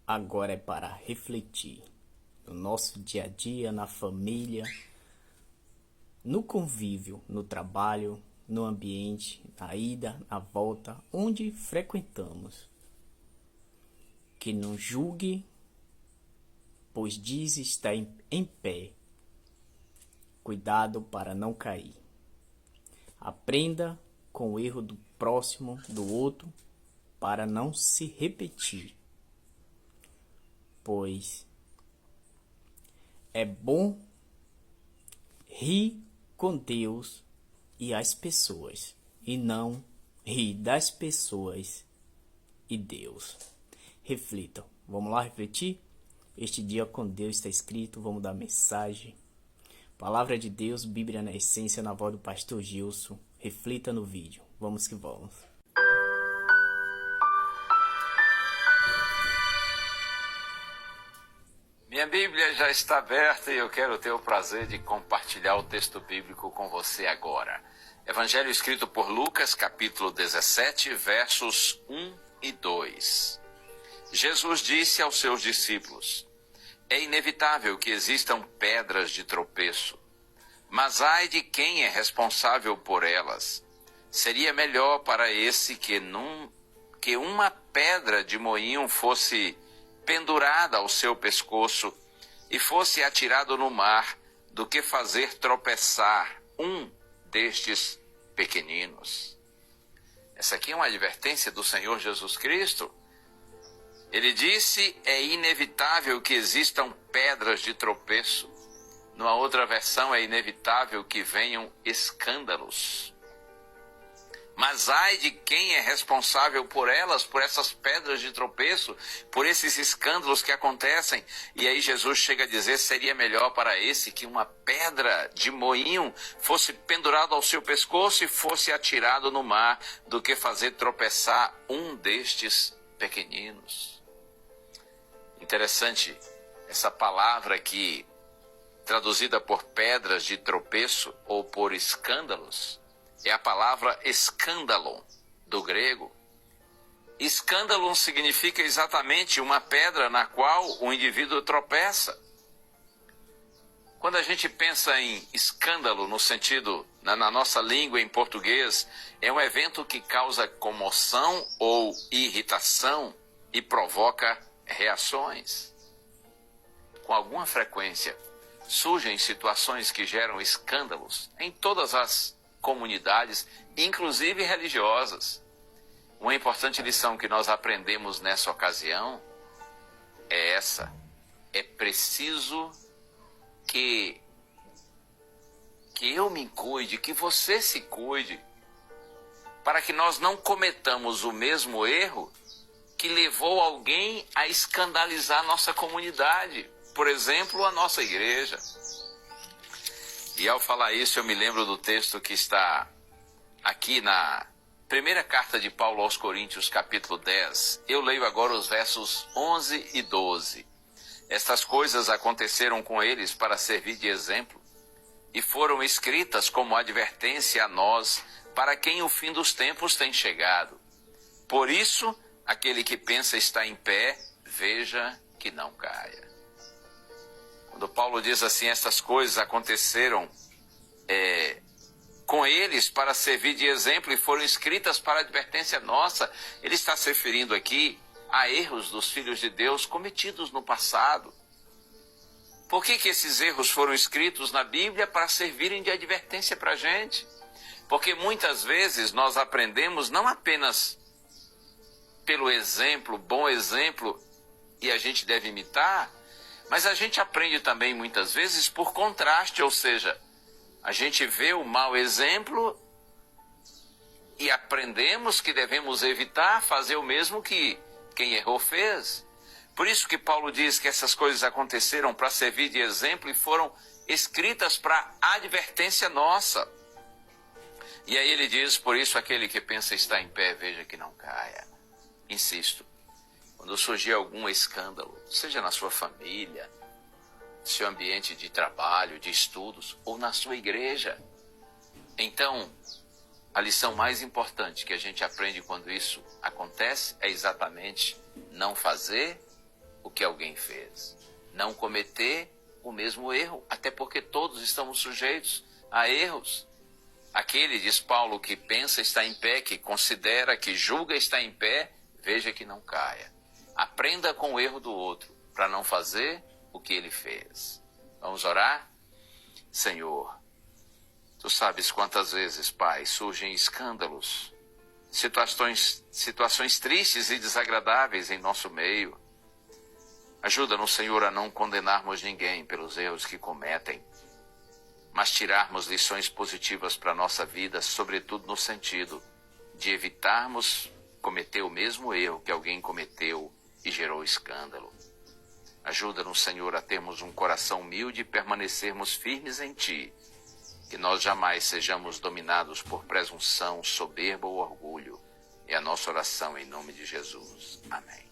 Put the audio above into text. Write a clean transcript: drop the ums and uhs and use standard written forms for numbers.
agora é para refletir no nosso dia a dia, na família, no convívio, no trabalho, no ambiente, na ida, na volta, onde frequentamos. Que não julgue, pois diz estar em pé. Cuidado para não cair. Aprenda com o erro do próximo, do outro, para não se repetir. Pois é bom rir com Deus e as pessoas, e não rir das pessoas e Deus. Reflitam. Vamos lá refletir? Este dia com Deus está escrito, vamos dar mensagem. Palavra de Deus, Bíblia na essência, na voz do pastor Gilson. Reflita no vídeo. Vamos que vamos. Minha Bíblia já está aberta e eu quero ter o prazer de compartilhar o texto bíblico com você agora. Evangelho escrito por Lucas, capítulo 17, versos 1 e 2. Jesus disse aos seus discípulos: é inevitável que existam pedras de tropeço, mas ai de quem é responsável por elas. Seria melhor para esse que uma pedra de moinho fosse pendurada ao seu pescoço e fosse atirado no mar, do que fazer tropeçar um destes pequeninos. Essa aqui é uma advertência do Senhor Jesus Cristo. Ele disse: é inevitável que existam pedras de tropeço. Numa outra versão, é inevitável que venham escândalos. Mas ai de quem é responsável por elas, por essas pedras de tropeço, por esses escândalos que acontecem. E aí Jesus chega a dizer: seria melhor para esse que uma pedra de moinho fosse pendurada ao seu pescoço e fosse atirado no mar, do que fazer tropeçar um destes pequeninos. Interessante essa palavra aqui, traduzida por pedras de tropeço ou por escândalos. É a palavra escândalo, do grego. Escândalo significa exatamente uma pedra na qual o indivíduo tropeça. Quando a gente pensa em escândalo, no sentido, na nossa língua em português, é um evento que causa comoção ou irritação e provoca reações. Com alguma frequência, surgem situações que geram escândalos em todas as comunidades, inclusive religiosas. Uma importante lição que nós aprendemos nessa ocasião é essa: é preciso que eu me cuide, que você se cuide, para que nós não cometamos o mesmo erro que levou alguém a escandalizar nossa comunidade, por exemplo, a nossa igreja. E ao falar isso, eu me lembro do texto que está aqui na primeira carta de Paulo aos Coríntios, capítulo 10. Eu leio agora os versos 11 e 12. Estas coisas aconteceram com eles para servir de exemplo, e foram escritas como advertência a nós, para quem o fim dos tempos tem chegado. Por isso, aquele que pensa estar em pé, veja que não caia. Quando Paulo diz assim: estas coisas aconteceram com eles para servir de exemplo e foram escritas para advertência nossa, ele está se referindo aqui a erros dos filhos de Deus cometidos no passado. Por que esses erros foram escritos na Bíblia? Para servirem de advertência para a gente. Porque muitas vezes nós aprendemos não apenas pelo exemplo, bom exemplo, e a gente deve imitar, mas a gente aprende também muitas vezes por contraste, ou seja, a gente vê o mau exemplo e aprendemos que devemos evitar fazer o mesmo que quem errou fez. Por isso que Paulo diz que essas coisas aconteceram para servir de exemplo e foram escritas para advertência nossa. E aí ele diz: por isso aquele que pensa estar em pé, veja que não caia. Insisto, quando surgir algum escândalo, seja na sua família, seu ambiente de trabalho, de estudos, ou na sua igreja, então a lição mais importante que a gente aprende quando isso acontece é exatamente não fazer o que alguém fez. Não cometer o mesmo erro, até porque todos estamos sujeitos a erros. Aquele, diz Paulo, que pensa estar em pé, que considera, que julga estar em pé, veja que não caia. Aprenda com o erro do outro, para não fazer o que ele fez. Vamos orar? Senhor, Tu sabes quantas vezes, Pai, surgem escândalos, situações tristes e desagradáveis em nosso meio. Ajuda-nos, Senhor, a não condenarmos ninguém pelos erros que cometem, mas tirarmos lições positivas para a nossa vida, sobretudo no sentido de evitarmos cometer o mesmo erro que alguém cometeu e gerou escândalo. Ajuda-nos, Senhor, a termos um coração humilde e permanecermos firmes em Ti, que nós jamais sejamos dominados por presunção, soberba ou orgulho. É a nossa oração em nome de Jesus. Amém.